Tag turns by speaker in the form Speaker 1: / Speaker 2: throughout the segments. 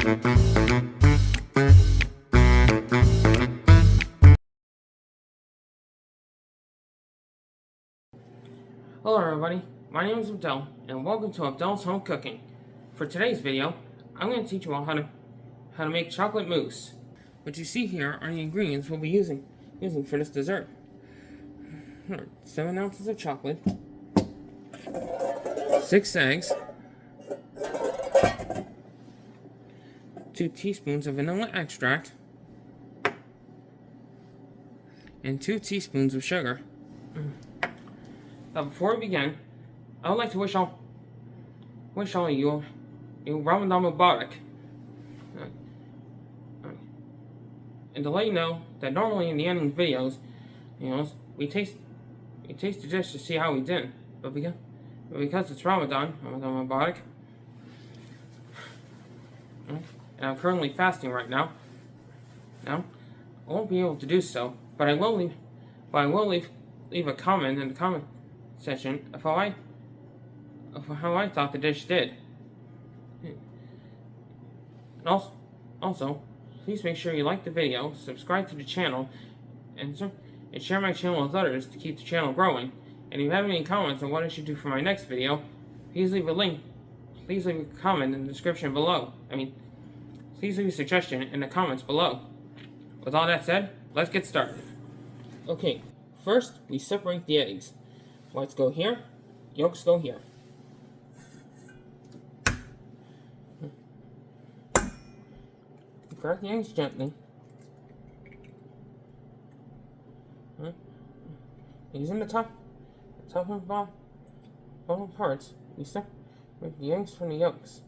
Speaker 1: Hello everybody, my name is Abdel, and welcome to Abdel's Home Cooking. For today's video, I'm going to teach you all how to make chocolate mousse. What you see here are the ingredients we'll be using for this dessert. 7 ounces of chocolate, 6 eggs, 2 teaspoons of vanilla extract, and 2 teaspoons of sugar. Now, before we begin, I would like to wish all of you Ramadan Mubarak. And to let you know that normally in the ending videos, we taste the dish to see how we did. But because it's Ramadan Mubarak, and I'm currently fasting right now, I won't be able to do so. But I will leave a comment in the comment section of how I thought the dish did. And also, please make sure you like the video, subscribe to the channel, and share my channel with others to keep the channel growing. And if you have any comments on what I should do for my next video, please leave a comment in the description below. Please leave a suggestion in the comments below. With all that said, let's get started. Okay, first we separate the eggs. Whites go here, yolks go here. Crack the eggs gently. Using the top and bottom parts, we separate the eggs from the yolks.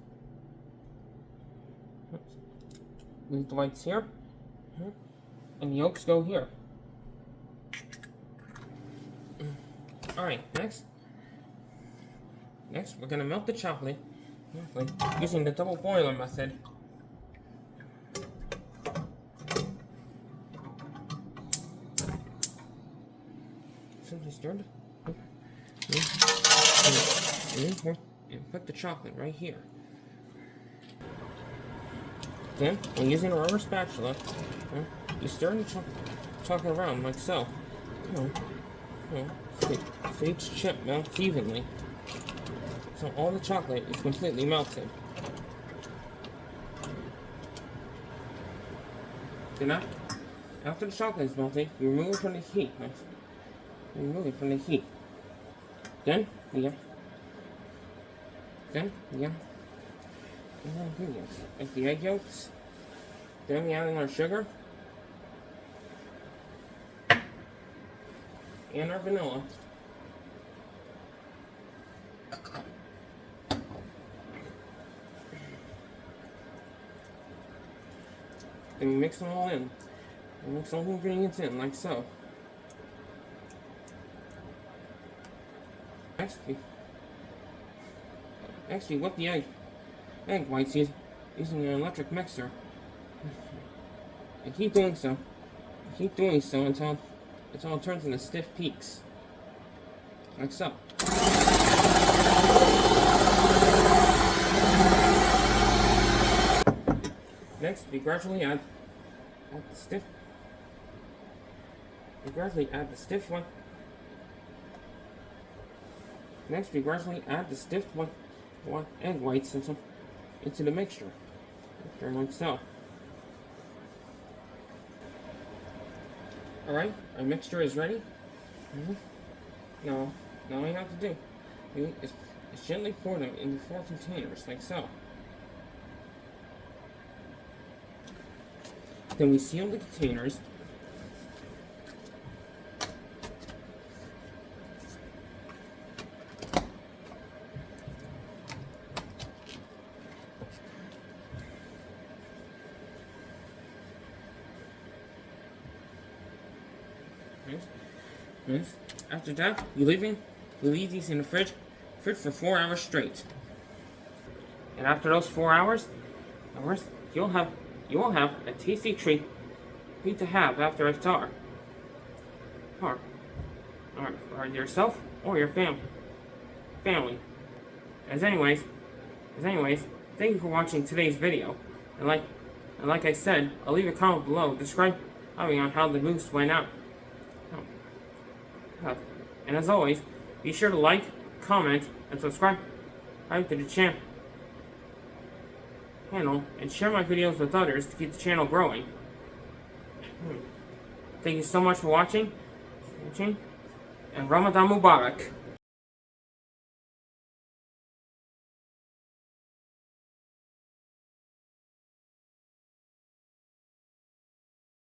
Speaker 1: Leave the whites here, and the yolks go here. Alright, next we're going to melt the chocolate using the double boiler method. Simply stir and put the chocolate right here. Then, when using a rubber spatula, you stir the chocolate around like so. So each chip melts evenly, so all the chocolate is completely melted. Then after the chocolate is melted, you remove it from the heat. Then we ingredients like the egg yolks. Then we add in our sugar and our vanilla. Then we mix them all in. We mix all the ingredients in, like so. Next we whip the egg whites using an electric mixer. And keep doing so until it turns into stiff peaks. Like so. Next, we gradually add the stiff one. Next, we gradually add the stiff egg whites into the mixture. Like so. Alright, our mixture is ready. Now all you have to do is gently pour them into 4 containers, like so. Then we seal the containers. After that, we leave these in the fridge for 4 hours straight. And after those 4 hours, you'll have a tasty treat to have after iftar, or yourself or your family. As anyways, thank you for watching today's video. And like I said, I'll leave a comment below describing on how the Mousse went out. And as always, be sure to like, comment, and subscribe to the channel and share my videos with others to keep the channel growing. Thank you so much for watching and Ramadan Mubarak.